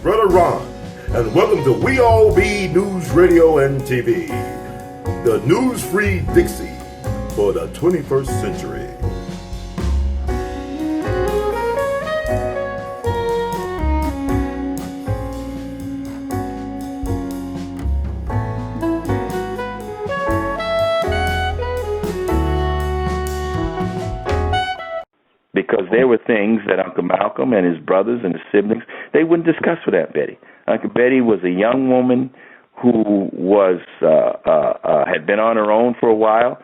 Brother Ron, and welcome to We All Be News Radio and TV, the news-free Dixie for the 21st century. Because there were things that Uncle Malcolm and his brothers and his siblings, they wouldn't discuss with Aunt Betty. Uncle Betty was a young woman who was had been on her own for a while,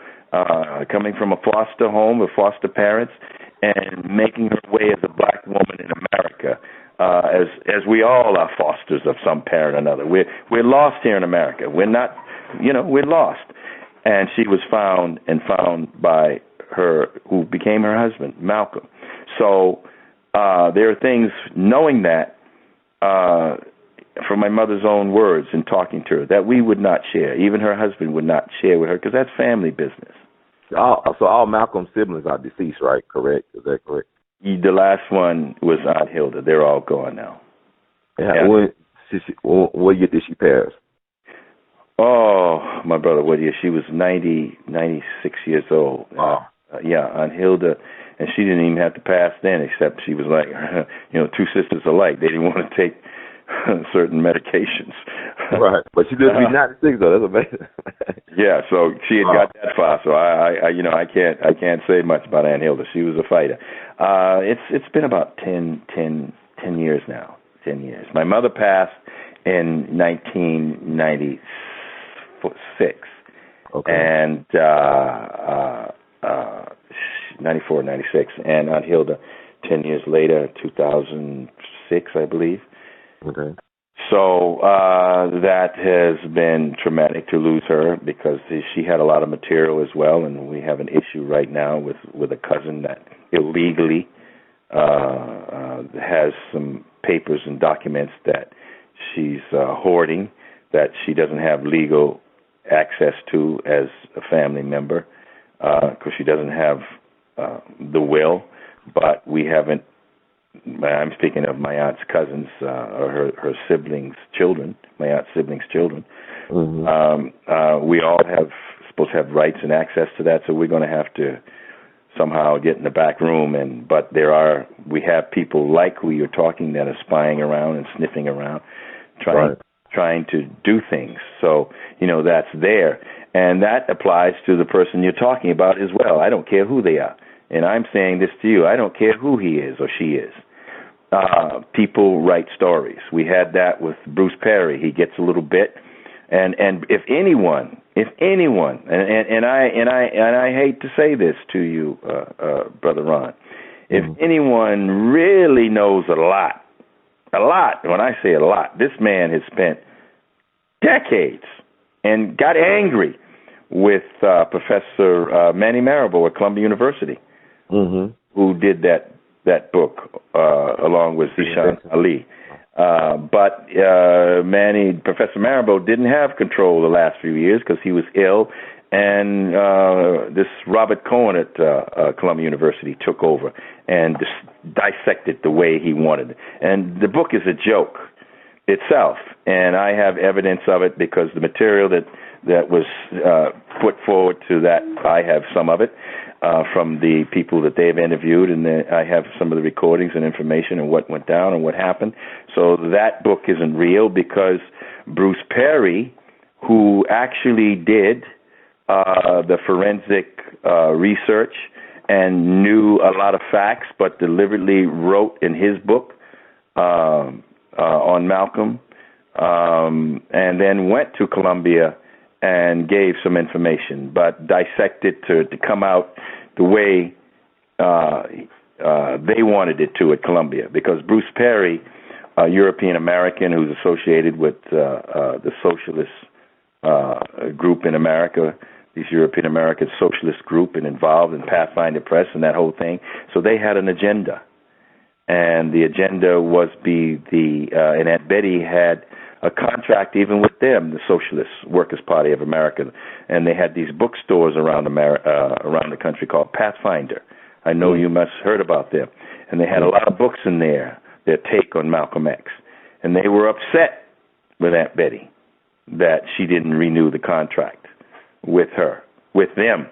coming from a foster home with foster parents, and making her way as a black woman in America. As we all are fosters of some parent or another. We're lost here in America. We're not, we're lost. And she was found by her, who became her husband, Malcolm. So there are things, knowing that, from my mother's own words in talking to her, that we would not share. Even her husband would not share with her, because that's family business. So all Malcolm's siblings are deceased, right? Correct? Is that correct? The last one was Aunt Hilda. They're all gone now. Yeah. What year did she pass? Oh, my brother, what year? She was 96 years old. Oh. Aunt Hilda, and she didn't even have to pass then, except she was like, two sisters alike. They didn't want to take certain medications. Right, but she lived to be 96 though. That's amazing. Yeah, so she had got that far. So I can't say much about Aunt Hilda. She was a fighter. It's been about 10 years now. 10 years. My mother passed in 1996. Okay. And 94, 96, and Aunt Hilda 10 years later, 2006, I believe. Okay. So that has been traumatic to lose her, because she had a lot of material as well, and we have an issue right now with a cousin that illegally has some papers and documents that she's hoarding, that she doesn't have legal access to as a family member, because she doesn't have the will. But we haven't, I'm speaking of my aunt's cousins, or her siblings' children, my aunt's siblings' children. Mm-hmm. We all supposed to have rights and access to that, so we're going to have to somehow get in the back room. But we have people like who you're talking that are spying around and sniffing around, trying to do things. So, that's there. And that applies to the person you're talking about as well. I don't care who they are. And I'm saying this to you. I don't care who he is or she is. People write stories. We had that with Bruce Perry. He gets a little bit. And if anyone, and I hate to say this to you, Brother Ron, if anyone really knows a lot, when I say a lot, this man has spent decades and got angry with Professor Manny Marable at Columbia University, who did that book along with Zishan Ali. But Professor Marable didn't have control the last few years because he was ill, and this Robert Cohen at Columbia University took over and dissected the way he wanted it. And the book is a joke itself, and I have evidence of it because the material that was put forward to that, I have some of it from the people that they've interviewed, and I have some of the recordings and information and what went down and what happened. So that book isn't real, because Bruce Perry, who actually did the forensic research and knew a lot of facts, but deliberately wrote in his book on Malcolm, and then went to Columbia and gave some information, but dissected to come out the way they wanted it to at Columbia. Because Bruce Perry, a European American who's associated with the socialist group in America, these European American socialist group, and involved in Pathfinder Press and that whole thing. So they had an agenda, and the agenda was and Aunt Betty had a contract even with them, the Socialist Workers' Party of America, and they had these bookstores around the country called Pathfinder. I know you must have heard about them, and they had a lot of books in there, their take on Malcolm X. and they were upset with Aunt Betty that she didn't renew the contract with them.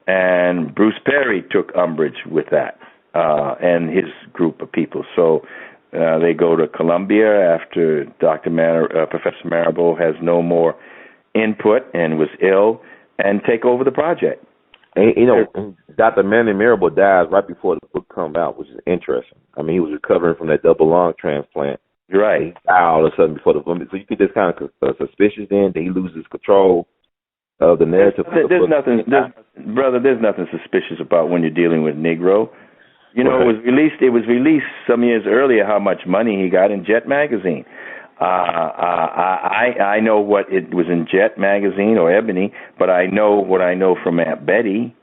And Bruce Perry took umbrage with that, and his group of people. So they go to Columbia after Professor Marable has no more input and was ill, and take over the project. And, Dr. Manny Marable dies right before the book comes out, which is interesting. I mean, he was recovering from that double lung transplant. You're right. He died all of a sudden before the book. So you think that's kind of suspicious then, that he loses control of the narrative? There's nothing suspicious about when you're dealing with Negro. You know, right. It was released some years earlier how much money he got in Jet magazine. I know what it was in Jet magazine or Ebony, but I know what I know from Aunt Betty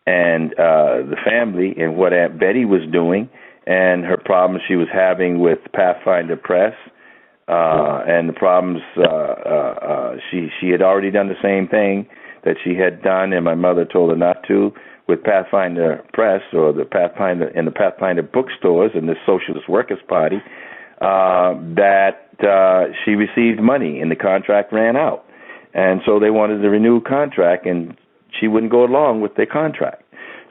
and the family and what Aunt Betty was doing and her problems she was having with Pathfinder Press and the problems she had already done the same thing that she had done, and my mother told her not to, with Pathfinder Press or the Pathfinder bookstores and the Socialist Workers' Party, that she received money and the contract ran out. And so they wanted to renew contract, and she wouldn't go along with their contract.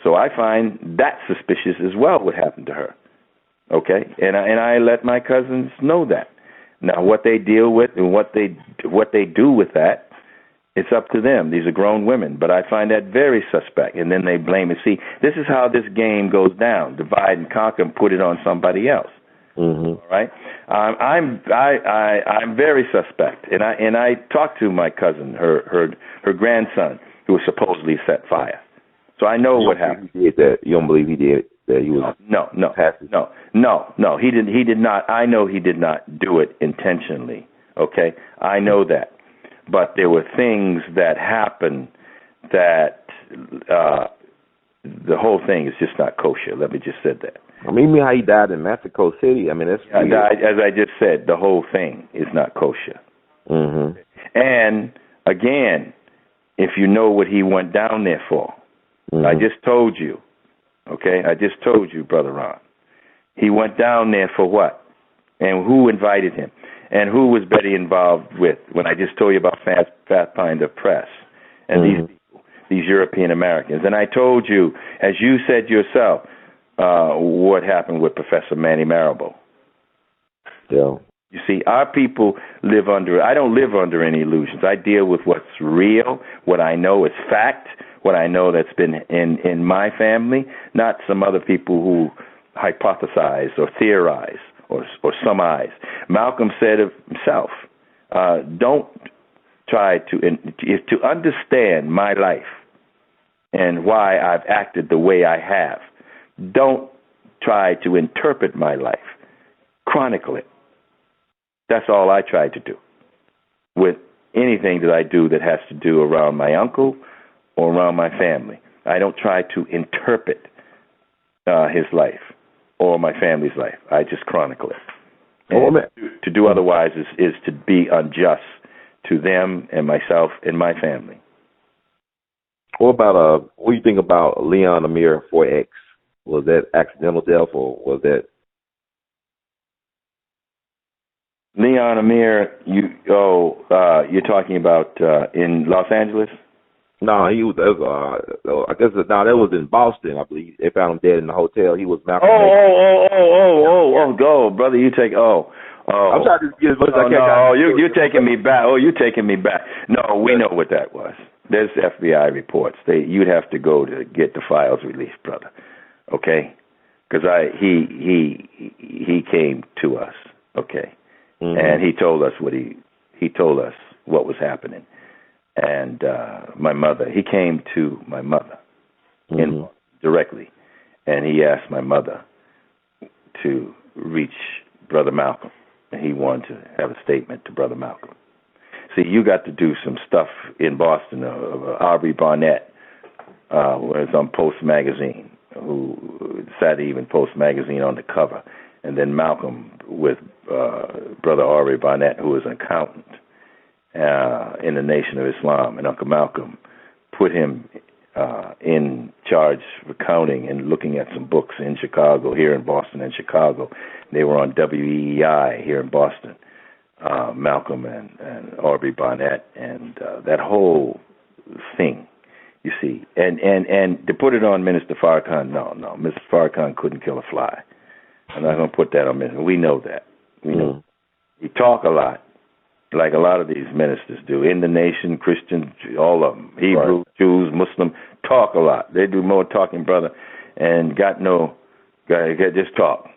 So I find that suspicious as well what happened to her. Okay? And I let my cousins know that. Now, what they deal with and what they do with that, it's up to them. These are grown women, but I find that very suspect. And then they blame it. See, this is how this game goes down: divide and conquer, and put it on somebody else. Mm-hmm. All right, I'm very suspect, and I talked to my cousin, her grandson, who was supposedly set fire. So I know what happened. He did that. You don't believe he did that? He was no. He did not. I know he did not do it intentionally. Okay, I know that. But there were things that happened that the whole thing is just not kosher. Let me just say that. I mean how he died in Mexico City. I mean, that's as I just said, the whole thing is not kosher. Mm-hmm. And again, if you know what he went down there for, mm-hmm. I just told you, okay? I just told you, Brother Ron. He went down there for what? And who invited him? And who was Betty involved with when I just told you about Pathfinder Press and mm-hmm. these people, these European Americans? And I told you, as you said yourself, what happened with Professor Manny Marable. Yeah. You see, our people I don't live under any illusions. I deal with what's real, what I know is fact, what I know that's been in my family, not some other people who hypothesize or theorize or surmise. Malcolm said of himself, don't try to understand my life and why I've acted the way I have. Don't try to interpret my life. Chronicle it. That's all I try to do with anything that I do that has to do around my uncle or around my family. I don't try to interpret his life or my family's life. I just chronicle it. And to do otherwise is to be unjust to them and myself and my family. What do you think about Leon Amir 4X? Was that accidental death, or was that Leon Amir? You're talking about in Los Angeles? No, he was. I guess that was in Boston. I believe they found him dead in the hotel. He was Malcolm. Go, brother. You take. I'm trying to get as much as I can. No, you're taking me back. You're taking me back. No, we know what that was. There's FBI reports. You'd have to go to get the files released, brother. Okay, because he came to us. Okay, mm-hmm. And he told us what was happening, and my mother. He came to my mother mm-hmm. directly, and he asked my mother to reach Brother Malcolm, and he wanted to have a statement to Brother Malcolm. See, you got to do some stuff in Boston. Aubrey Barnett was on Post magazine, who Saturday Evening Post magazine on the cover, and then Malcolm with Brother Aubrey Barnett, who was an accountant in the Nation of Islam, and Uncle Malcolm put him in charge of accounting and looking at some books in Chicago, here in Boston and Chicago. They were on WEEI here in Boston. Malcolm and Aubrey Barnett and that whole thing, you see. And to put it on Minister Farrakhan, no, Mr. Farrakhan couldn't kill a fly. I'm not going to put that on Minister. We know that. We know. He talk a lot, like a lot of these ministers do. In the nation, Christian, all of them, Hebrew, right. Jews, Muslim, talk a lot. They do more talking, brother, and just talk.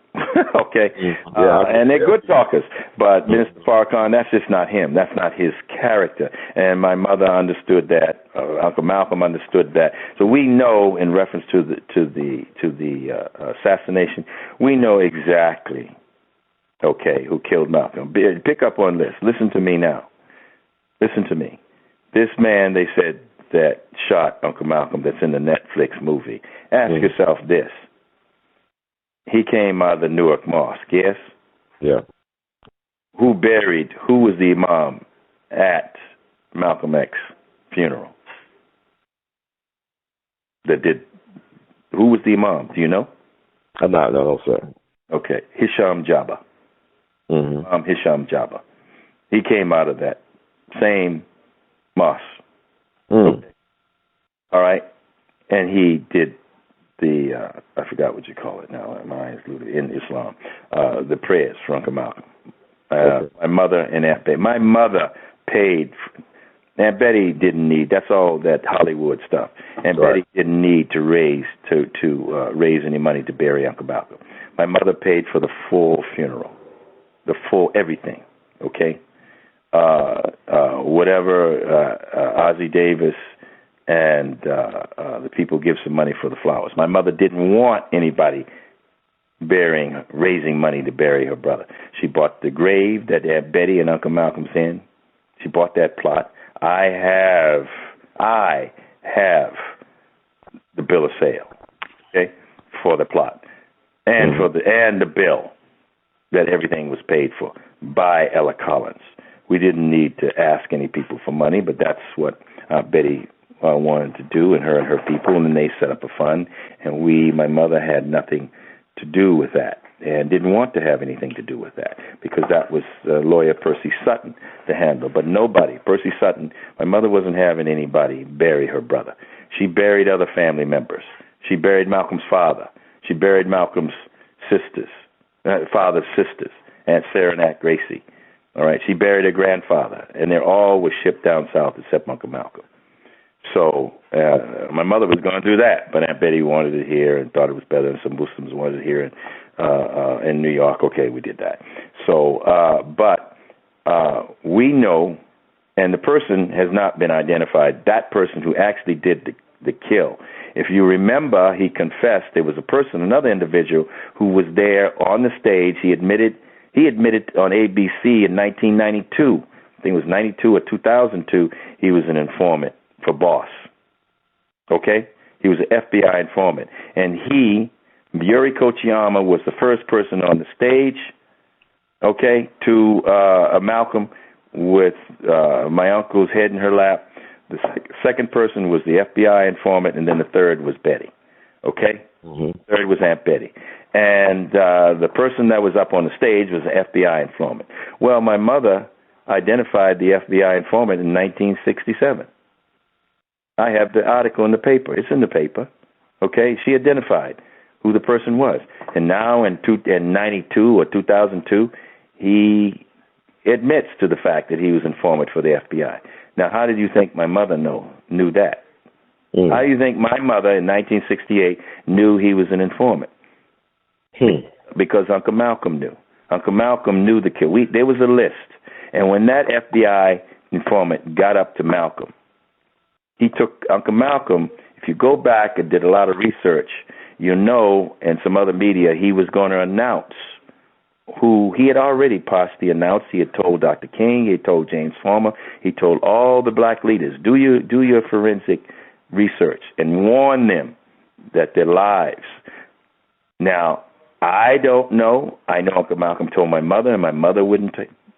Okay? And they're good talkers. But Minister Farrakhan, that's just not him. That's not his character. And my mother understood that. Uncle Malcolm understood that. So we know, in reference to the assassination, we know exactly, okay, who killed Malcolm. Pick up on this. Listen to me now. Listen to me. This man, they said, that shot Uncle Malcolm, that's in the Netflix movie. Ask yourself this. He came out of the Newark Mosque, yes? Yeah. Who was the imam at Malcolm X's funeral? Who was the imam? Do you know? No, sir. Okay. Hisham Jabba. Hisham Jabba. He came out of that same mosque. Okay. All right. And he did I forgot what you call it now. My eyes in Islam. The prayers for Uncle Malcolm. My mother and Aunt Betty. My mother paid. Aunt Betty didn't need. That's all that Hollywood stuff. Aunt Betty didn't need to raise any money to bury Uncle Malcolm. My mother paid for the full funeral, the full everything. Okay. Whatever Ozzie Davis and the people give some money for the flowers. My mother didn't want anybody raising money to bury her brother. She bought the grave that Aunt Betty and Uncle Malcolm's in. She bought that plot. I have the bill of sale, okay, for the plot, and and the bill that everything was paid for by Ella Collins. We didn't need to ask any people for money, but that's what Betty wanted to do, and her people, and then they set up a fund, and my mother had nothing to do with that, and didn't want to have anything to do with that, because that was lawyer Percy Sutton to handle, but nobody, Percy Sutton, my mother wasn't having anybody bury her brother. She buried other family members. She buried Malcolm's father. She buried Malcolm's father's sisters, Aunt Sarah and Aunt Gracie. All right, she buried her grandfather, and they all were shipped down south except Uncle Malcolm. So my mother was going to do that, but Aunt Betty wanted it here and thought it was better, and some Muslims wanted it here in New York. Okay, we did that. So, but we know, and the person has not been identified, that person who actually did the kill. If you remember, he confessed there was a person, another individual, who was there on the stage. He admitted on ABC in 1992, I think it was 92 or 2002, he was an informant for Boss. Okay? He was an FBI informant. And Yuri Kochiyama, was the first person on the stage, okay, to Malcolm with my uncle's head in her lap. The second person was the FBI informant, and then the third was Betty. Okay? Third was Aunt Betty. And the person that was up on the stage was an FBI informant. Well, my mother identified the FBI informant in 1967. I have the article in the paper. It's in the paper. Okay? She identified who the person was. And now in 92 or 2002, he admits to the fact that he was informant for the FBI. Now, how did you think my mother knew that? How do you think my mother in 1968 knew he was an informant? Because Uncle Malcolm knew. Uncle Malcolm knew the kill. There was a list. And when that FBI informant got up to Malcolm, he took Uncle Malcolm, if you go back and did a lot of research, and some other media, he was going to announce who he had already partially announced. He had told Dr. King, he had told James Farmer, he told all the black leaders, do your forensic research and warn them that their lives. Now, I don't know. I know Uncle Malcolm told my mother, and my mother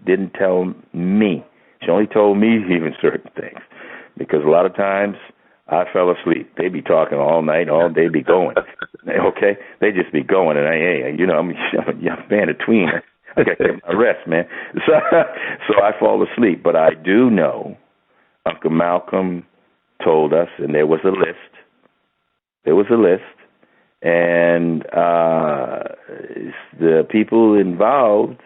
didn't tell me. She only told me even certain things, because a lot of times I fell asleep. They be talking all night, all day, be going. Okay, they just be going, and I'm a young man, a tween. gotta get my rest, man. So I fall asleep. But I do know Uncle Malcolm told us, and there was a list. There was a list, and the people involved,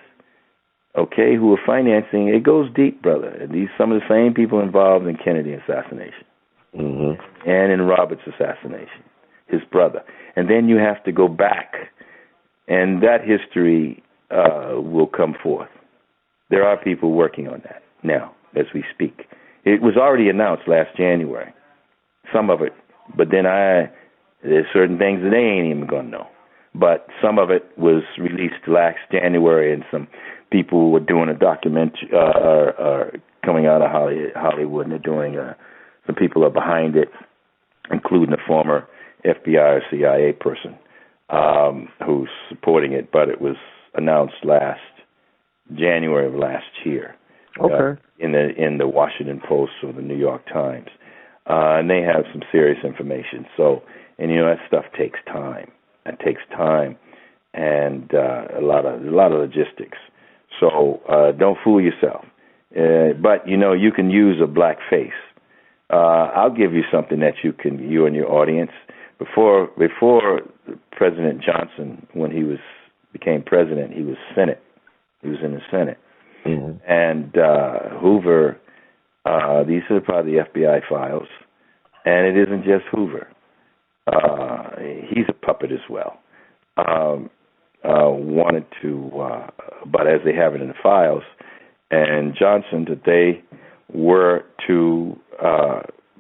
okay, who were financing, it goes deep, brother. And these some of the same people involved in Kennedy assassination and in Robert's assassination, his brother. And then you have to go back, and that history will come forth. There are people working on that now as we speak. It was already announced last January, some of it, but then there's certain things that they ain't even going to know. But some of it was released last January, and some people were doing a documentary, coming out of Hollywood, and they're doing, some people are behind it, including a former FBI or CIA person who's supporting it, but it was announced last January of last year. Okay. In the Washington Post or the New York Times. And they have some serious information. So, and that stuff takes time. It takes time and a lot of logistics. So don't fool yourself. But you can use a black face. I'll give you something that you and your audience. Before President Johnson, when he became president, he was Senate. He was in the Senate. Mm-hmm. And Hoover, these are probably the FBI files, and it isn't just Hoover. He's a puppet as well. Wanted to, but as they have it in the files, and Johnson, that they were to,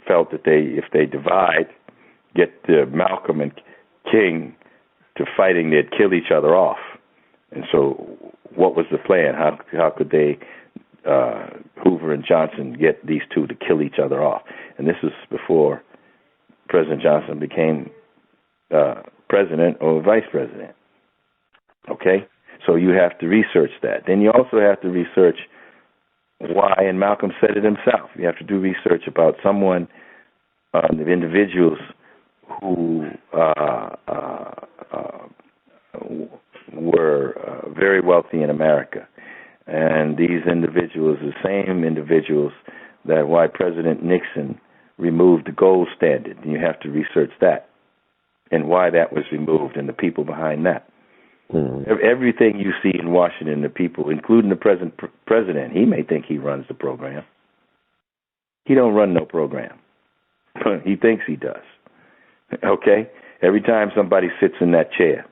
felt that if they divide, get Malcolm and King to fighting, they'd kill each other off. And so what was the plan? How could they, Hoover and Johnson, get these two to kill each other off? And this was before President Johnson became president or vice president. Okay? So you have to research that. Then you also have to research why, and Malcolm said it himself, you have to do research about someone, the individuals who were very wealthy in America. And these individuals, the same individuals that why President Nixon removed the gold standard. And you have to research that and why that was removed and the people behind that. Mm-hmm. Everything you see in Washington, the people, including the president, he may think he runs the program. He don't run no program. He thinks he does. Okay? Every time somebody sits in that chair,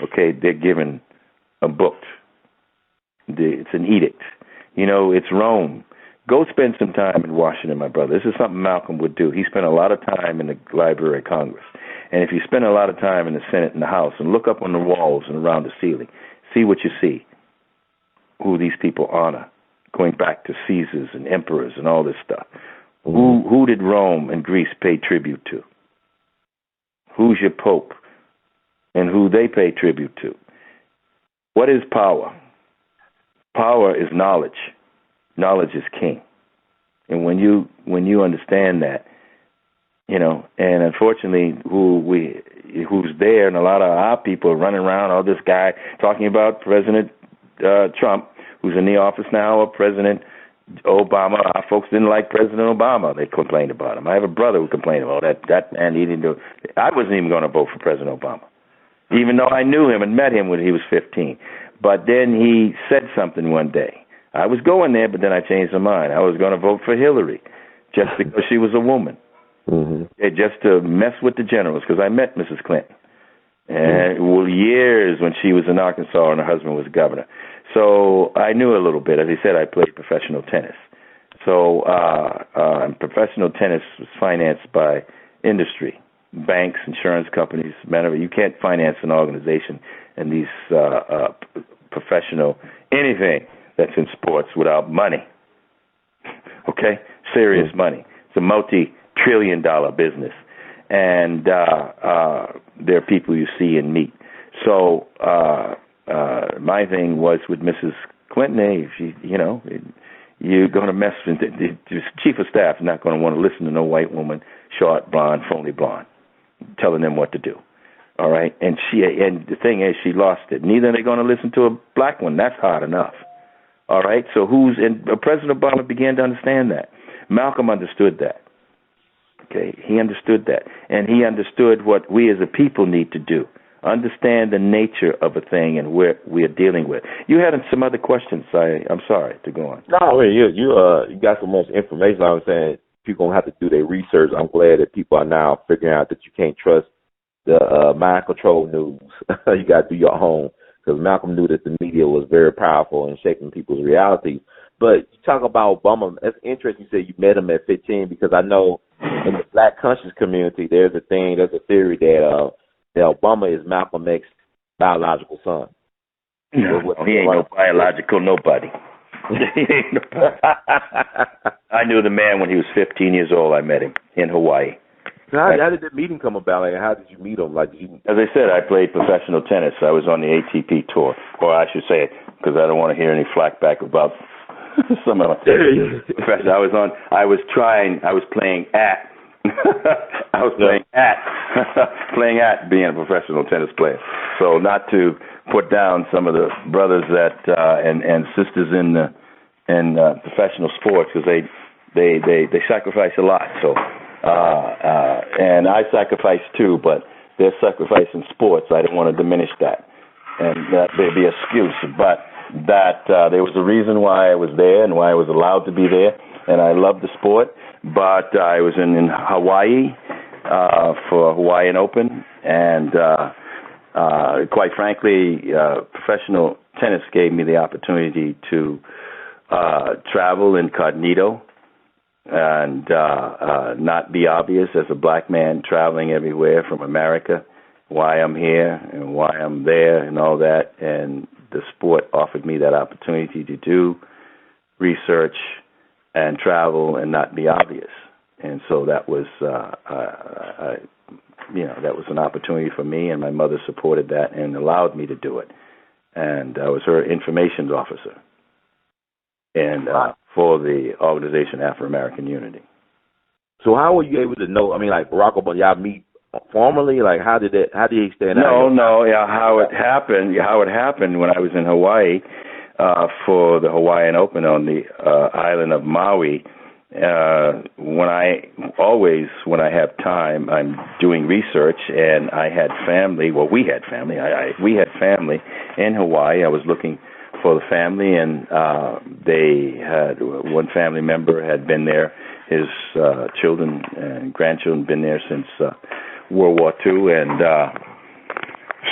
okay, they're given a book. It's an edict. It's Rome. Go spend some time in Washington, my brother. This is something Malcolm would do. He spent a lot of time in the Library of Congress. And if you spend a lot of time in the Senate and the House and look up on the walls and around the ceiling, see what you see, who these people honor, going back to Caesars and emperors and all this stuff. Mm-hmm. Who did Rome and Greece pay tribute to? Who's your pope and who they pay tribute to? What is power? Power is knowledge. Knowledge is king. And when you understand that, and unfortunately who's there, and a lot of our people are running around, all this guy talking about President Trump, who's in the office now, or President Obama. Our folks didn't like President Obama. They complained about him. I have a brother who complained about that man. He didn't do it. I wasn't even going to vote for President Obama, even though I knew him and met him when he was 15. But then he said something one day. I was going there, but then I changed my mind. I was going to vote for Hillary just because she was a woman. Mm-hmm. Just to mess with the generals, because I met Mrs. Clinton. And years when she was in Arkansas and her husband was governor. So I knew a little bit. As I said, I played professional tennis. So professional tennis was financed by industry, banks, insurance companies. You can't finance an organization and these professional anything that's in sports without money. Okay? Serious money. It's a multi-trillion-dollar business. And there are people you see and meet. So my thing was with Mrs. Clinton, you're going to mess with the chief of staff is not going to want to listen to no white woman, short, blonde, phony blonde, telling them what to do. All right, and the thing is, she lost it. Neither are they going to listen to a black one. That's hard enough. All right, so President Obama began to understand that. Malcolm understood that. Okay, he understood that, and he understood what we as a people need to do. Understand the nature of a thing and where we are dealing with. You had some other questions. I'm sorry to go on. No, I mean, you got so much information. I'm saying people gonna have to do their research. I'm glad that people are now figuring out that you can't trust the mind control news. You got to do your own, because Malcolm knew that the media was very powerful in shaping people's realities. But you talk about Obama. That's interesting. You said you met him at 15, because I know in the Black conscious community, there's a theory that Obama is Malcolm X's biological son. No, he ain't no biological nobody. I knew the man when he was 15 years old. I met him in Hawaii. How did the meeting come about? Like, how did you meet him? As I said, I played professional tennis. I was on the ATP tour, or I should say, because I don't want to hear any flack back about some of my professional. I was playing at. I was playing at being a professional tennis player. So not to put down some of the brothers that and sisters in professional sports, because they sacrifice a lot. So and I sacrifice too, but they're sacrificing sports. I don't want to diminish that, and that there'd be an excuse, but that there was a reason why I was there and why I was allowed to be there, and I love the sport. But I was in Hawaii for Hawaiian Open, and quite frankly, professional tennis gave me the opportunity to travel incognito and not be obvious as a black man traveling everywhere from America, why I'm here and why I'm there and all that. And the sport offered me that opportunity to do research and travel and not be obvious. And so that was, that was an opportunity for me, and my mother supported that and allowed me to do it. And I was her information officer and for the organization Afro-American Unity. So how were you able to know? I mean, like Barack Obama, y'all meet formally? Like how did he stand out? How it happened when I was in Hawaii for the Hawaiian Open on the island of Maui. When I have time, I'm doing research, and I had family. Well, we had family. We had family in Hawaii. I was looking for the family, and they had one family member had been there. His children and grandchildren been there since World War II, and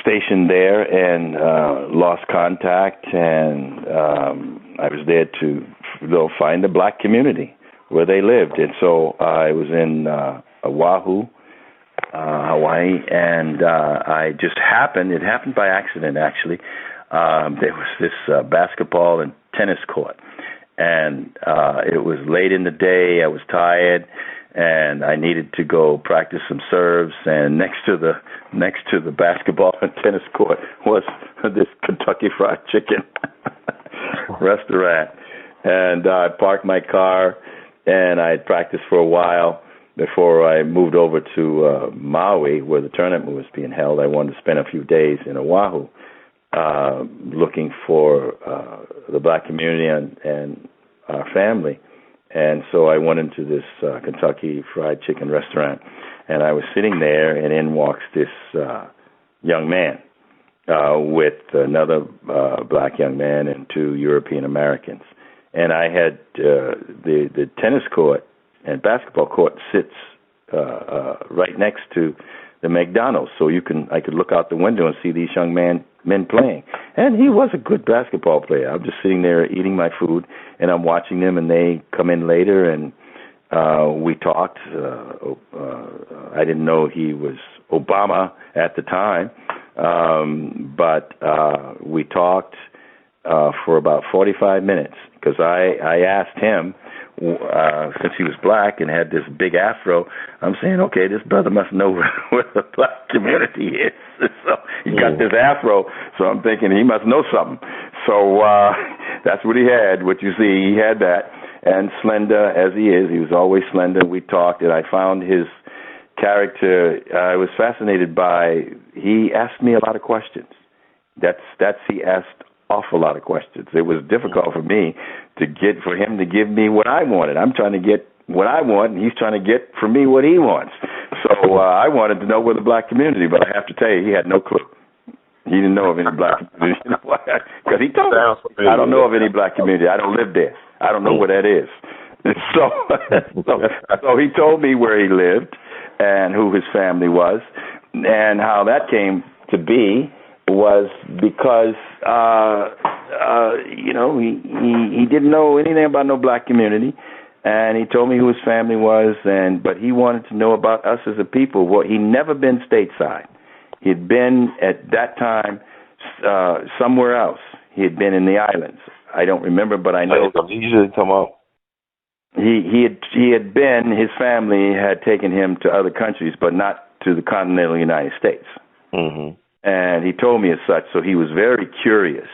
stationed there, and lost contact. And I was there to find the black community where they lived. And so I was in Oahu, Hawaii, and it happened by accident, actually. There was this basketball and tennis court, and it was late in the day. I was tired, and I needed to go practice some serves. And next to the basketball and tennis court was this Kentucky Fried Chicken restaurant. And I parked my car, and I had practiced for a while before I moved over to Maui, where the tournament was being held. I wanted to spend a few days in Oahu, looking for the black community and our family. And so I went into this Kentucky Fried Chicken restaurant, and I was sitting there, and in walks this young man with another black young man and two European Americans. And I had the tennis court and basketball court sits right next to the McDonald's, so I could look out the window and see these young men playing. And he was a good basketball player. I'm just sitting there eating my food, and I'm watching them, and they come in later, and we talked. I didn't know he was Obama at the time, but we talked for about 45 minutes, because I asked him, since he was black and had this big afro, I'm saying, okay, this brother must know where the black community is. So he got this afro, so I'm thinking he must know something. So that's what he had. What you see, he had that. And slender as he is, he was always slender. We talked, and I found his character I was fascinated by. He asked me a lot of questions. He asked awful lot of questions. It was difficult for me for him to give me what I wanted. I'm trying to get what I want, and he's trying to get from me what he wants. So I wanted to know where the black community, but I have to tell you, he had no clue. He didn't know of any black community. Because he told me, I don't know of any black community. I don't live there. I don't know where that is. So he told me where he lived and who his family was, and how that came to be was because he didn't know anything about no black community, and he told me who his family was, but he wanted to know about us as a people. Well, he'd never been stateside. He'd been at that time somewhere else. He had been in the islands. I don't remember, but I know he had been. His family had taken him to other countries, but not to the continental United States. Mm-hmm. And he told me as such, so he was very curious.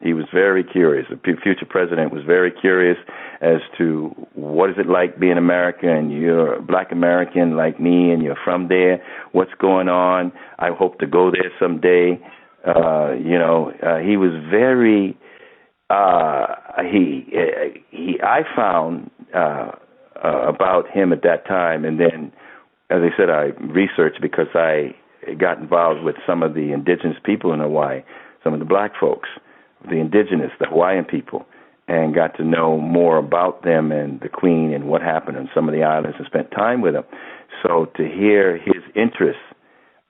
He was very curious. The future president was very curious as to what is it like being American, and you're a black American like me, and you're from there. What's going on? I hope to go there someday. He was very. I found about him at that time, and then, as I said, I researched because I got involved with some of the indigenous people in Hawaii, some of the black folks, the indigenous, the Hawaiian people, and got to know more about them and the Queen and what happened on some of the islands and spent time with them. So to hear his interest,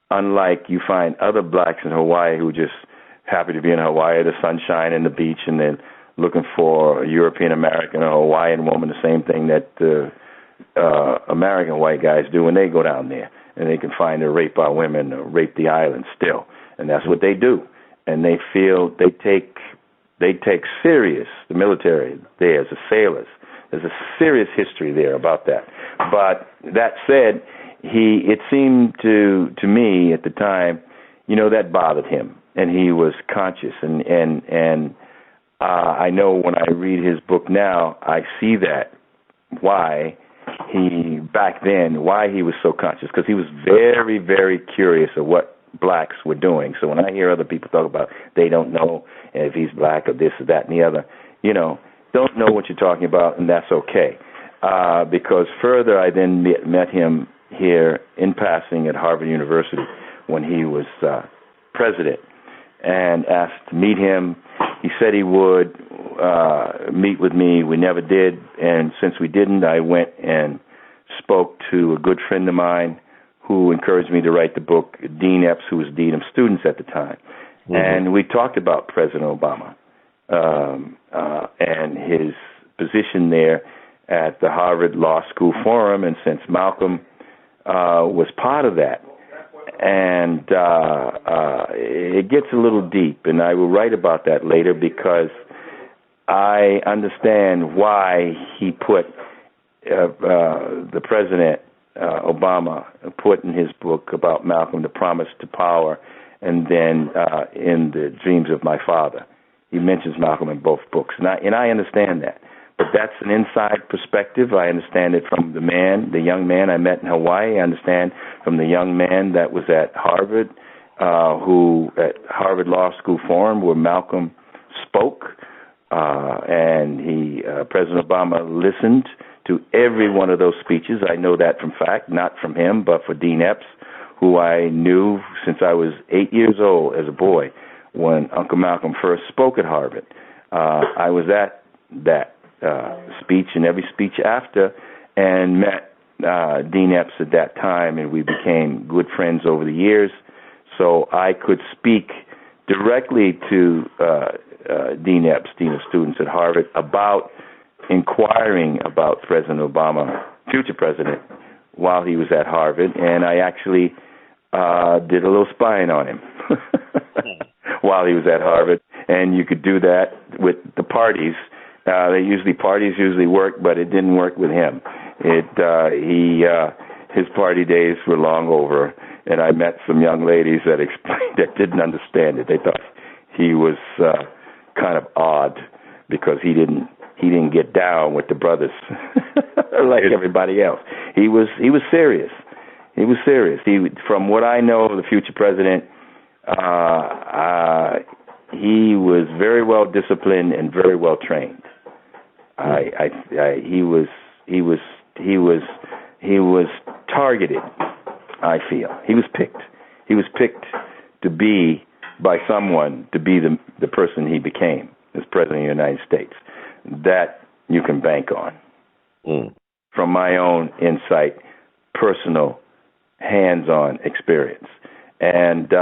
unlike you find other blacks in Hawaii who just happy to be in Hawaii, the sunshine and the beach, and then looking for a European American or Hawaiian woman, the same thing that American white guys do when they go down there. And they can find or rape our women or rape the island still. And that's what they do. And they feel they take serious, the military there, the sailors. There's a serious history there about that. But that said, it seemed to me at the time, that bothered him. And he was conscious. And I know when I read his book now, I see that, why he was so conscious, because he was very, very curious of what blacks were doing. So when I hear other people talk about they don't know if he's black or this or that and the other, don't know what you're talking about, and that's okay. Because further, I then met him here in passing at Harvard University when he was president, and asked to meet him. He said he would meet with me. We never did, and since we didn't, I went and spoke to a good friend of mine who encouraged me to write the book, Dean Epps, who was Dean of Students at the time. Mm-hmm. And we talked about President Obama and his position there at the Harvard Law School Forum, and since Malcolm was part of that. And it gets a little deep, and I will write about that later because I understand why he put the President Obama put in his book about Malcolm the promise to power, and then in the Dreams of My Father. He mentions Malcolm in both books, and I understand that. But that's an inside perspective. I understand it from the young man I met in Hawaii. I understand from the young man that was at Harvard, who at Harvard Law School Forum, where Malcolm spoke, and President Obama listened to every one of those speeches. I know that from fact, not from him, but for Dean Epps, who I knew since I was 8 years old as a boy when Uncle Malcolm first spoke at Harvard. I was at that speech and every speech after, and met Dean Epps at that time, and we became good friends over the years. So I could speak directly to Dean Epps, Dean of Students at Harvard, about inquiring about President Obama, future president, while he was at Harvard, and I actually did a little spying on him while he was at Harvard, and you could do that with the parties. Parties usually work, but it didn't work with him. His party days were long over, and I met some young ladies that didn't understand it. They thought he was kind of odd because he didn't get down with the brothers like everybody else. He was serious. He was serious. From what I know of the future president, he was very well disciplined and very well trained. He was targeted. I feel he was picked. He was picked to be by someone to be the person he became as president of the United States. That you can bank on. From my own insight, personal, hands-on experience. And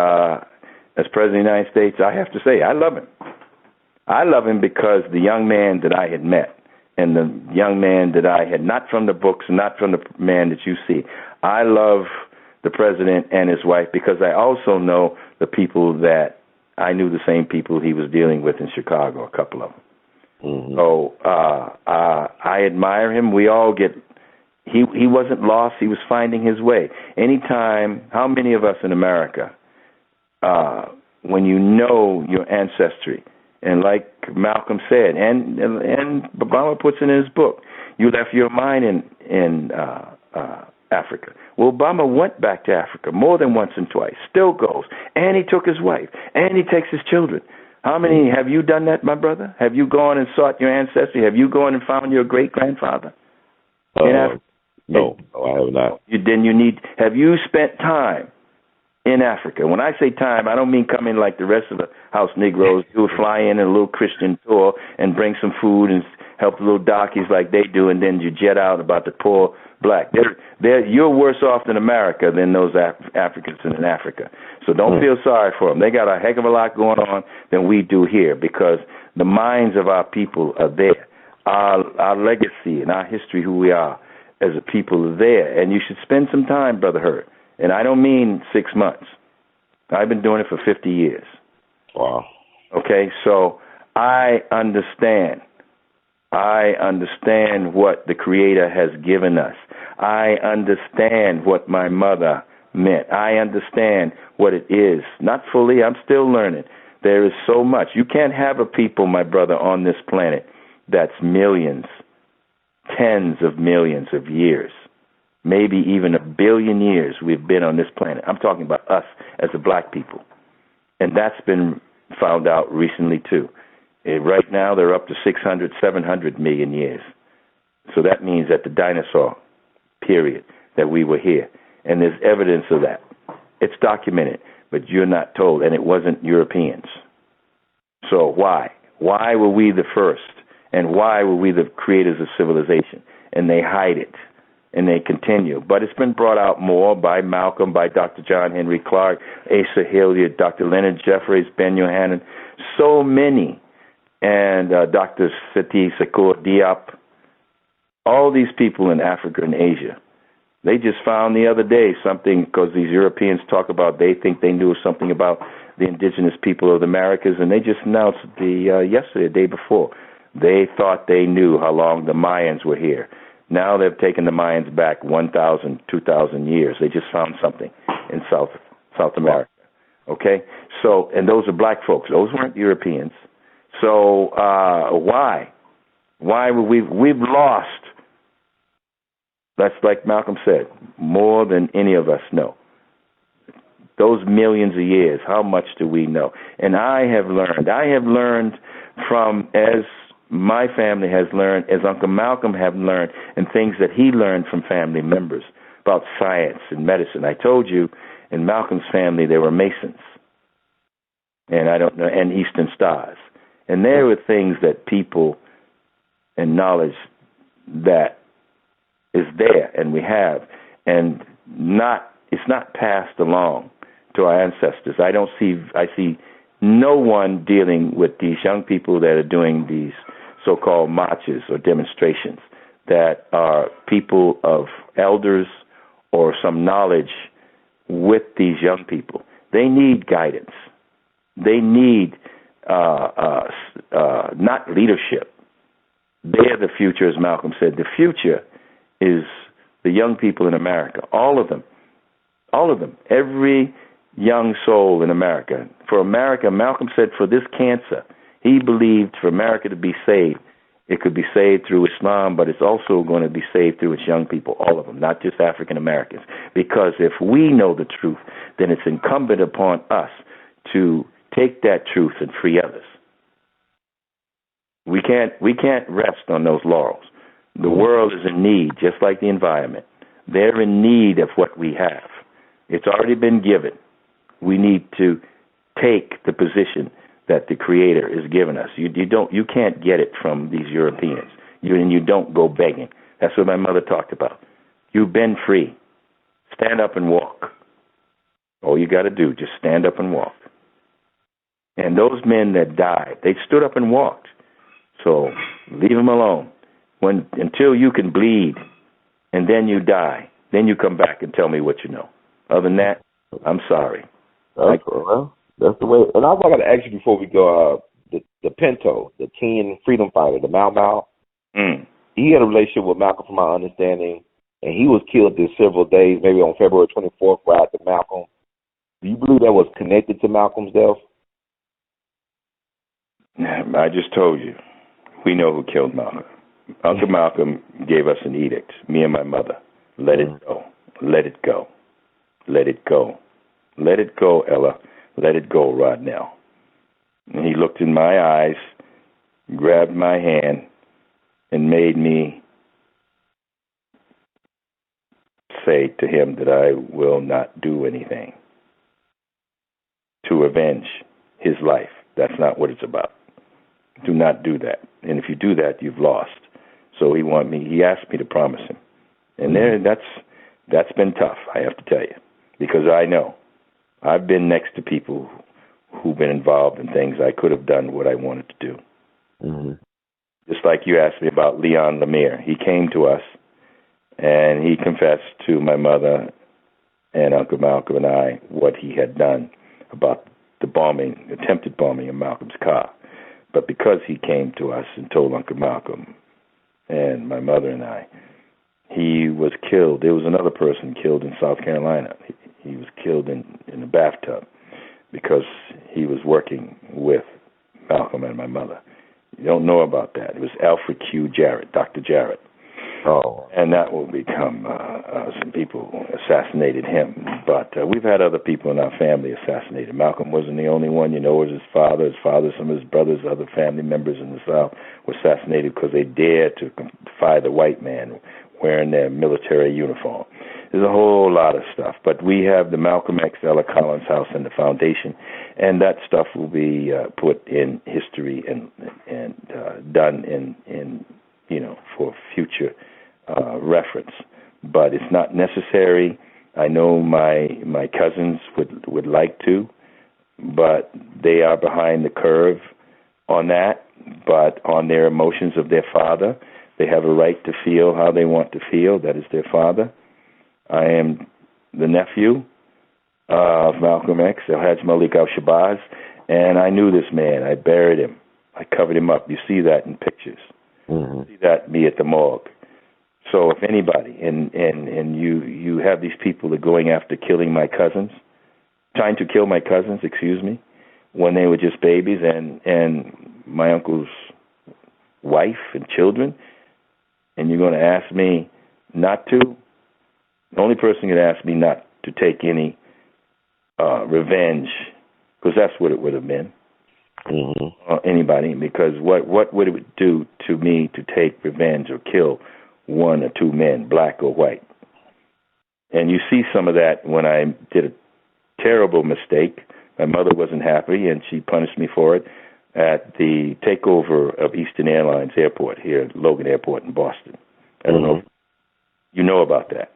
as president of the United States, I have to say, I love him. I love him because the young man that I had met and the young man that I had, not from the books, not from the man that you see, I love the president and his wife because I also know the people that I knew, the same people he was dealing with in Chicago, a couple of them. So I admire him. We all get. He wasn't lost. He was finding his way. Anytime, how many of us in America, when you know your ancestry, and like Malcolm said, and Obama puts it in his book, you left your mind in Africa. Well, Obama went back to Africa more than once and twice, still goes, and he took his wife, and he takes his children. How many have you done that, my brother? Have you gone and sought your ancestry? Have you gone and found your great-grandfather in Africa? No, I have not. Have you spent time in Africa? When I say time, I don't mean coming like the rest of the house Negroes who would fly in a little Christian tour and bring some food and help the little darkies like they do, and then you jet out about the poor black. You're worse off in America than those Africans in Africa. So don't feel sorry for them. They got a heck of a lot going on than we do here because the minds of our people are there. Our legacy and our history, who we are as a people, are there. And you should spend some time, Brother Hurt. And I don't mean 6 months. I've been doing it for 50 years. Wow. Okay, so I understand. I understand what the Creator has given us. I understand what my mother meant. I understand what it is. Not fully. I'm still learning. There is so much. You can't have a people, my brother, on this planet that's millions, tens of millions of years, maybe even 1 billion years we've been on this planet. I'm talking about us as a black people. And that's been found out recently, too. Right now, they're up to 600, 700 million years. So that means at the dinosaur period that we were here. And there's evidence of that. It's documented, but you're not told. And it wasn't Europeans. So why? Why were we the first? And why were we the creators of civilization? And they hide it. And they continue. But it's been brought out more by Malcolm, by Dr. John Henry Clark, Asa Hilliard, Dr. Leonard Jeffries, Ben Yohannan, so many. And Dr. Seti Sakur Diop, all these people in Africa and Asia. They just found the other day something, because these Europeans talk about, they think they knew something about the indigenous people of the Americas, and they just announced yesterday, the day before, they thought they knew how long the Mayans were here. Now they've taken the Mayans back 1,000, 2,000 years. They just found something in South America. Okay? So, and those are black folks. Those weren't Europeans. So why? Why were we've lost, that's like Malcolm said, more than any of us know. Those millions of years, how much do we know? And I have learned from, as my family has learned, as Uncle Malcolm have learned, and things that he learned from family members about science and medicine. I told you, in Malcolm's family, there were Masons, and and Eastern Stars. And there were things that people and knowledge that is there, and we have, and it's not passed along to our ancestors. I see no one dealing with these young people that are doing these so-called marches or demonstrations that are people of elders or some knowledge with these young people. They need guidance. They need not leadership. They're the future, as Malcolm said. The future is the young people in America, all of them, every young soul in America. For America, Malcolm said, for this cancer, he believed for America to be saved, It could be saved through Islam, but it's also going to be saved through its young people, all of them, not just African Americans. Because if we know the truth, then it's incumbent upon us to take that truth and free others. We can't rest on those laurels. The world is in need, just like the environment. They're in need of what we have. It's already been given. We need to take the position that the Creator has given us. You can't get it from these Europeans. You don't go begging. That's what my mother talked about. You've been free. Stand up and walk. All you got to do, just stand up and walk. And those men that died, they stood up and walked. So leave them alone. Until you can bleed, and then you die, then you come back and tell me what you know. Other than that, I'm sorry. That's the way. And I got to ask you before we go. The Pinto, the teen freedom fighter, the Mau Mau. He had a relationship with Malcolm, from my understanding, and he was killed in several days, maybe on February 24th, right after Malcolm. Do you believe that was connected to Malcolm's death? I just told you. We know who killed Malcolm. Uncle Malcolm gave us an edict, me and my mother. Let it go. Let it go. Let it go. Let it go, Ella. Let it go, Rodnell. And he looked in my eyes, grabbed my hand, and made me say to him that I will not do anything to avenge his life. That's not what it's about. Do not do that. And if you do that, you've lost. So he asked me to promise him. And that's been tough, I have to tell you, because I know I've been next to people who've been involved in things I could have done what I wanted to do. Mm-hmm. Just like you asked me about Leon Lemire. He came to us, and he confessed to my mother and Uncle Malcolm and I what he had done about the attempted bombing of Malcolm's car. But because he came to us and told Uncle Malcolm and my mother and I, he was killed. There was another person killed in South Carolina. He was killed in a bathtub because he was working with Malcolm and my mother. You don't know about that. It was Alfred Q. Jarrett, Dr. Jarrett. Oh. And that will become, some people assassinated him. But we've had other people in our family assassinated. Malcolm wasn't the only one. It was his father, some of his brothers, other family members in the South were assassinated because they dared to defy the white man wearing their military uniform. There's a whole lot of stuff. But we have the Malcolm X, Ella Collins House and the Foundation, and that stuff will be put in history and done in for future reference. But it's not necessary. I know my cousins would like to, but they are behind the curve on that. But on their emotions of their father, they have a right to feel how they want to feel. That is their father. I am the nephew of Malcolm X, El-Hajj Malik al-Shabazz, and I knew this man. I buried him. I covered him up. You see that in pictures. Mm-hmm. You see that me at the morgue. So if anybody, and you have these people that are going after trying to kill my cousins, when they were just babies, and my uncle's wife and children, and you're going to ask me not to? The only person who could ask me not to take any revenge, because that's what it would have been. Mm-hmm. Anybody, because what would it do to me to take revenge or kill one or two men, black or white? And you see some of that when I did a terrible mistake. My mother wasn't happy, and she punished me for it at the takeover of Eastern Airlines Airport here at Logan Airport in Boston. I don't know if you know about that.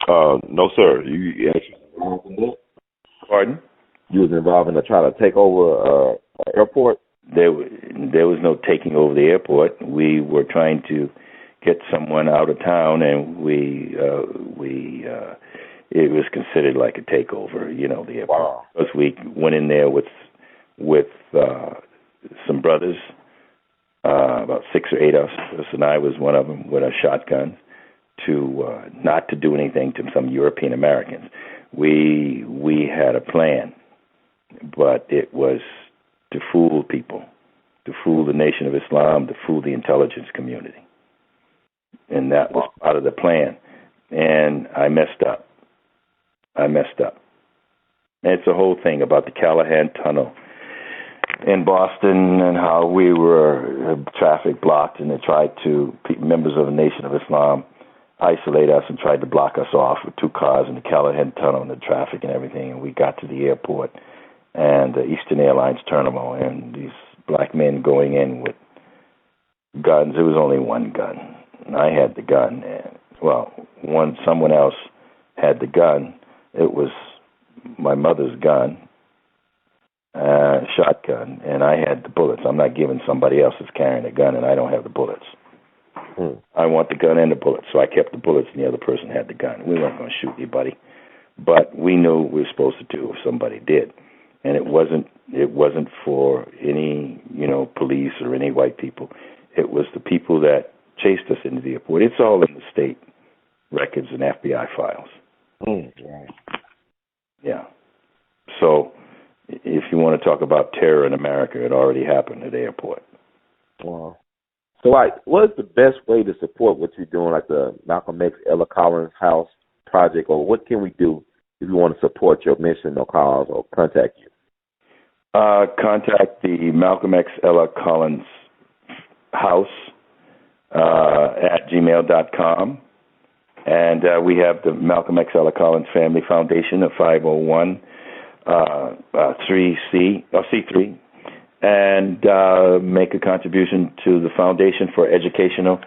No, sir. You actually involved in that? Pardon? You was involved in trying to take over airport? There was no taking over the airport. We were trying to get someone out of town, and it was considered like a takeover, the airport. Wow. Because we went in there with some brothers, about 6 or 8 of us, and I was one of them with a shotgun, not to do anything to some European Americans. We had a plan, but it was to fool people to fool the Nation of Islam, to fool the intelligence community. And that was part of the plan. And I messed up. And it's a whole thing about the Callahan Tunnel in Boston and how we were traffic blocked, and they tried to, members of the Nation of Islam, isolate us and tried to block us off with 2 cars in the Callahan Tunnel and the traffic and everything. And we got to the airport and the Eastern Airlines terminal, and these black men going in with guns. There was only one gun. And I had the gun. And, someone else had the gun. It was my mother's gun, shotgun, and I had the bullets. I'm not giving somebody else that's carrying a gun, and I don't have the bullets. I want the gun and the bullets, so I kept the bullets, and the other person had the gun. We weren't going to shoot anybody, but we knew what we were supposed to do if somebody did, and it wasn't for any police or any white people. It was the people that chased us into the airport. It's all in the state records and FBI files. Yeah. So if you want to talk about terror in America, it already happened at the airport. Wow. So, what is the best way to support what you're doing, like the Malcolm X, Ella Collins House project, or what can we do if you want to support your mission or cause or contact you? Contact the Malcolm X, Ella Collins House at gmail.com. And we have the Malcolm X, Ella Collins Family Foundation at 501 C3, and make a contribution to the Foundation for Educational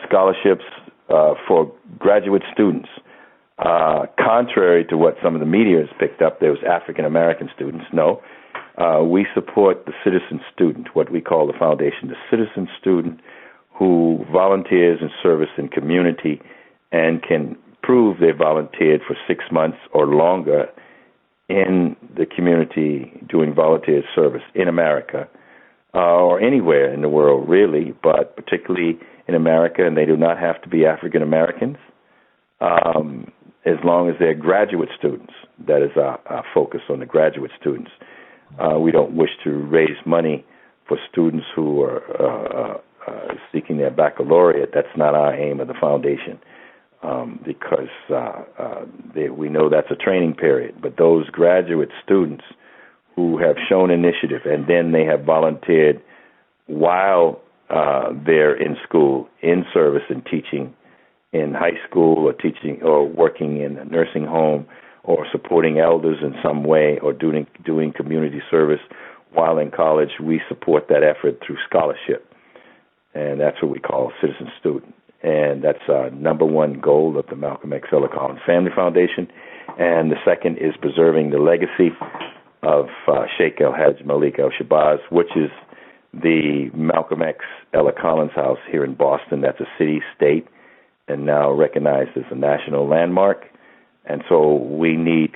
Scholarships for graduate students. Contrary to what some of the media has picked up, there was African-American students. No, we support the citizen student, what we call the foundation, the citizen student who volunteers in service in community and can prove they volunteered for 6 months or longer in the community doing volunteer service in America or anywhere in the world, really, but particularly in America, and they do not have to be African Americans, as long as they're graduate students. That is our focus on the graduate students. We don't wish to raise money for students who are seeking their baccalaureate. That's not our aim of the foundation. Because we know that's a training period. But those graduate students who have shown initiative and then they have volunteered while they're in school, in service and teaching in high school or teaching or working in a nursing home or supporting elders in some way or doing community service while in college, we support that effort through scholarship. And that's what we call citizen student. And that's our number one goal of the Malcolm X, Ella Collins Family Foundation. And the second is preserving the legacy of Sheikh El-Hajj Malik El-Shabazz, which is the Malcolm X, Ella Collins House here in Boston. That's a city, state, and now recognized as a national landmark. And so we need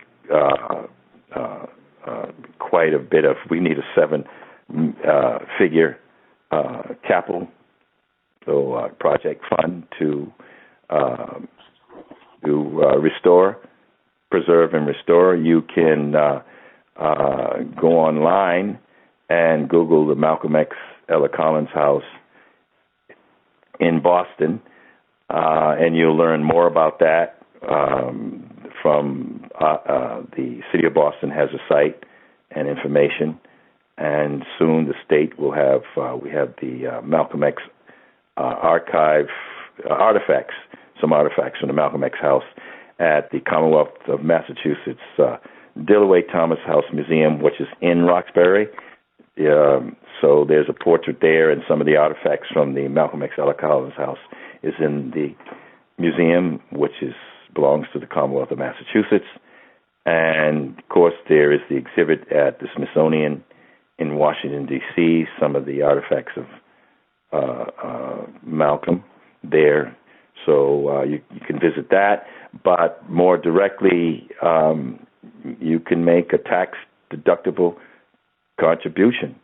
quite a bit of, we need a 7-figure capital. So project fund to restore, preserve, and restore. You can go online and Google the Malcolm X, Ella Collins House in Boston, and you'll learn more about that. From the City of Boston has a site and information, and soon the state will have. We have the Malcolm X. Archive artifacts, some artifacts from the Malcolm X House at the Commonwealth of Massachusetts Dillaway Thomas House Museum, which is in Roxbury. So there's a portrait there, and some of the artifacts from the Malcolm X, Ella Collins House is in the museum, which belongs to the Commonwealth of Massachusetts. And, of course, there is the exhibit at the Smithsonian in Washington, D.C., some of the artifacts of Malcolm there, so you can visit that. But more directly, you can make a tax-deductible contribution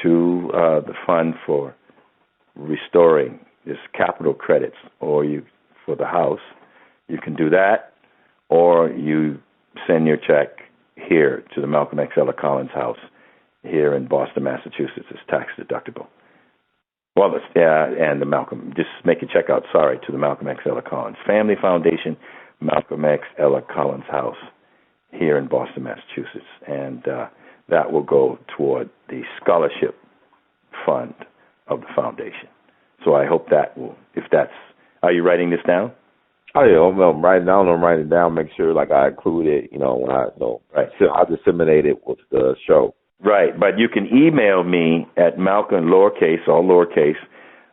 to the fund for restoring this capital credits, or for the house. You can do that, or you send your check here to the Malcolm X, Ella Collins House here in Boston, Massachusetts. It's tax deductible. Well, and the Malcolm, just make a check out, to the Malcolm X. Ella Collins Family Foundation, Malcolm X. Ella Collins House here in Boston, Massachusetts. And that will go toward the scholarship fund of the foundation. So I hope that will, are you writing this down? Oh yeah, I'm writing down. I'm writing it down. Make sure like I include it. When right. I disseminate it with the show. Right, but you can email me at Malcolm, lowercase, all lowercase,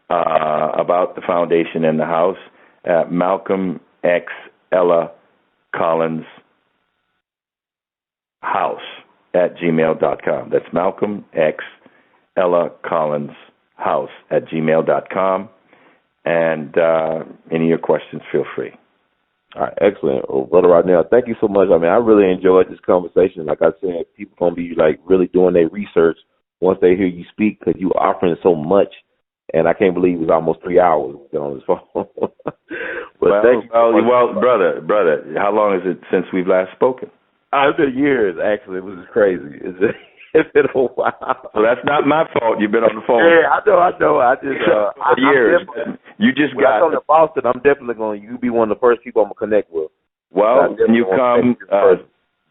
about the foundation and the house at Malcolm X. Ella Collins House at gmail.com. That's Malcolm X. Ella Collins House at gmail.com. And any of your questions, feel free. All right, excellent. Well, Brother Rodnell, thank you so much. I mean, I really enjoyed this conversation. Like I said, people going to be like really doing their research once they hear you speak because you offering so much. And I can't believe it was almost 3 hours on this phone. well, brother, how long is it since we've last spoken? It's been years, actually. It was just crazy. It's been a while. Well, that's not my fault. You've been on the phone. Yeah, I know. I just years. You just got. When I come to Boston, I'm definitely going. You be one of the first people I'm gonna connect with. Well, when you come,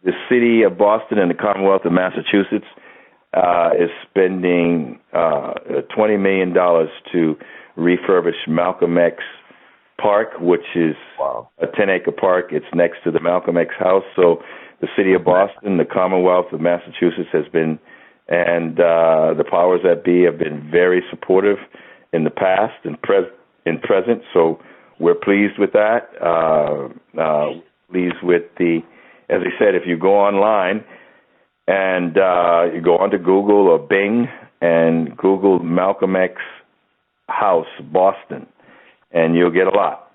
the city of Boston and the Commonwealth of Massachusetts is spending $20 million to refurbish Malcolm X Park, which is a 10-acre park. It's next to the Malcolm X house. So the city of Boston, the Commonwealth of Massachusetts has been, and the powers that be have been very supportive in the past and present. So we're pleased with that. Pleased with as I said, if you go online and you go onto Google or Bing and Google Malcolm X House Boston, and you'll get a lot.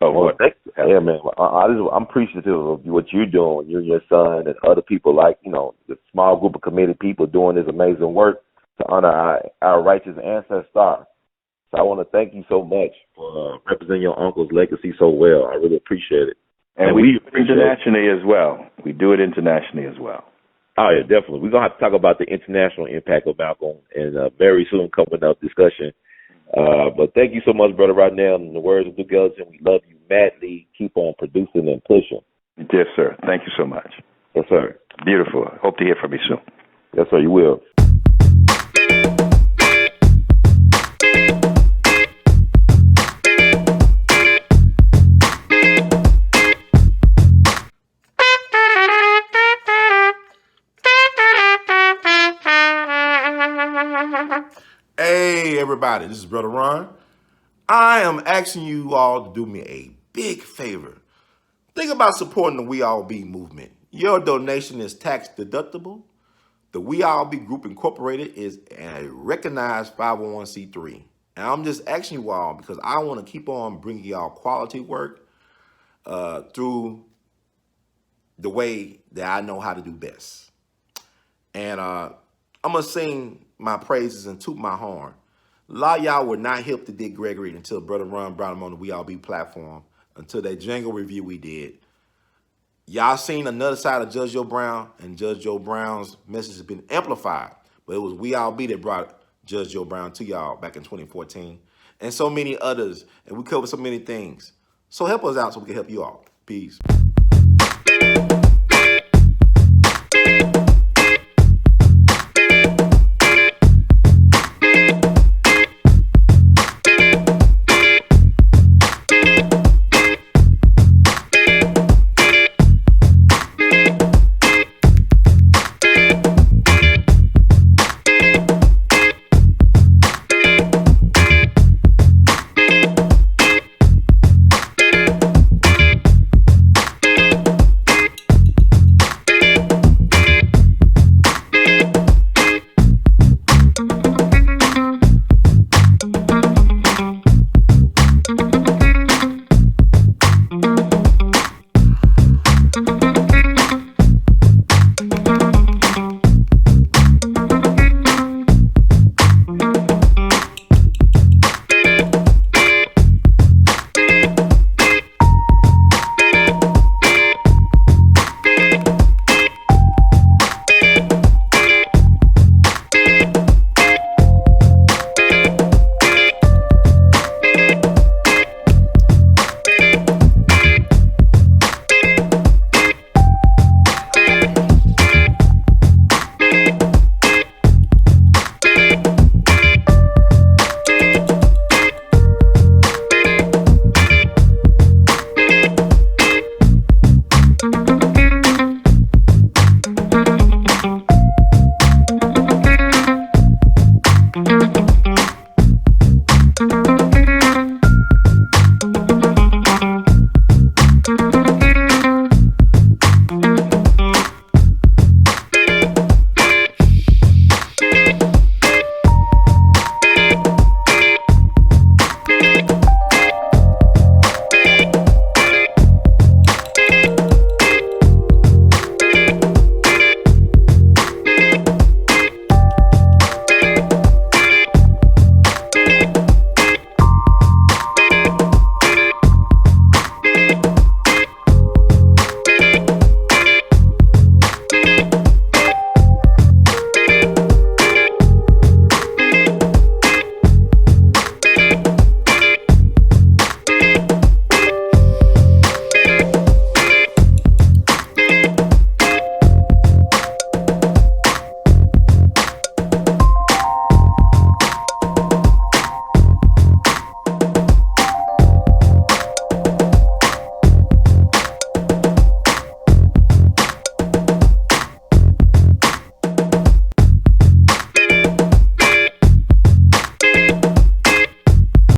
Yeah, man. I'm appreciative of what you're doing. You and your son and other people the small group of committed people doing this amazing work to honor our righteous ancestor. So I want to thank you so much for representing your uncle's legacy so well. I really appreciate it. And we do it internationally as well. We do it internationally as well. Oh, yeah, definitely. We're going to have to talk about the international impact of Malcolm in a very soon coming up discussion. But thank you so much, Brother Rodnell. In the words of Duke Ellington, we love you madly. Keep on producing and pushing. Yes, sir. Thank you so much. Yes, sir. Beautiful. Hope to hear from you soon. Yes, sir, you will. Hey, everybody, this is Brother Ron. I am asking you all to do me a big favor. Think about supporting the We All Be movement. Your donation is tax deductible. The We All Be Group Incorporated is a recognized 501c3. And I'm just asking you all because I want to keep on bringing y'all quality work through the way that I know how to do best. And I'm going to sing my praises and toot my horn. A lot of y'all were not hip to Dick Gregory until Brother Ron brought him on the We All Be platform, until that jingle review we did. Y'all seen another side of Judge Joe Brown, and Judge Joe Brown's message has been amplified. But it was We All Be that brought Judge Joe Brown to y'all back in 2014. And so many others. And we covered so many things. So help us out so we can help you all. Peace.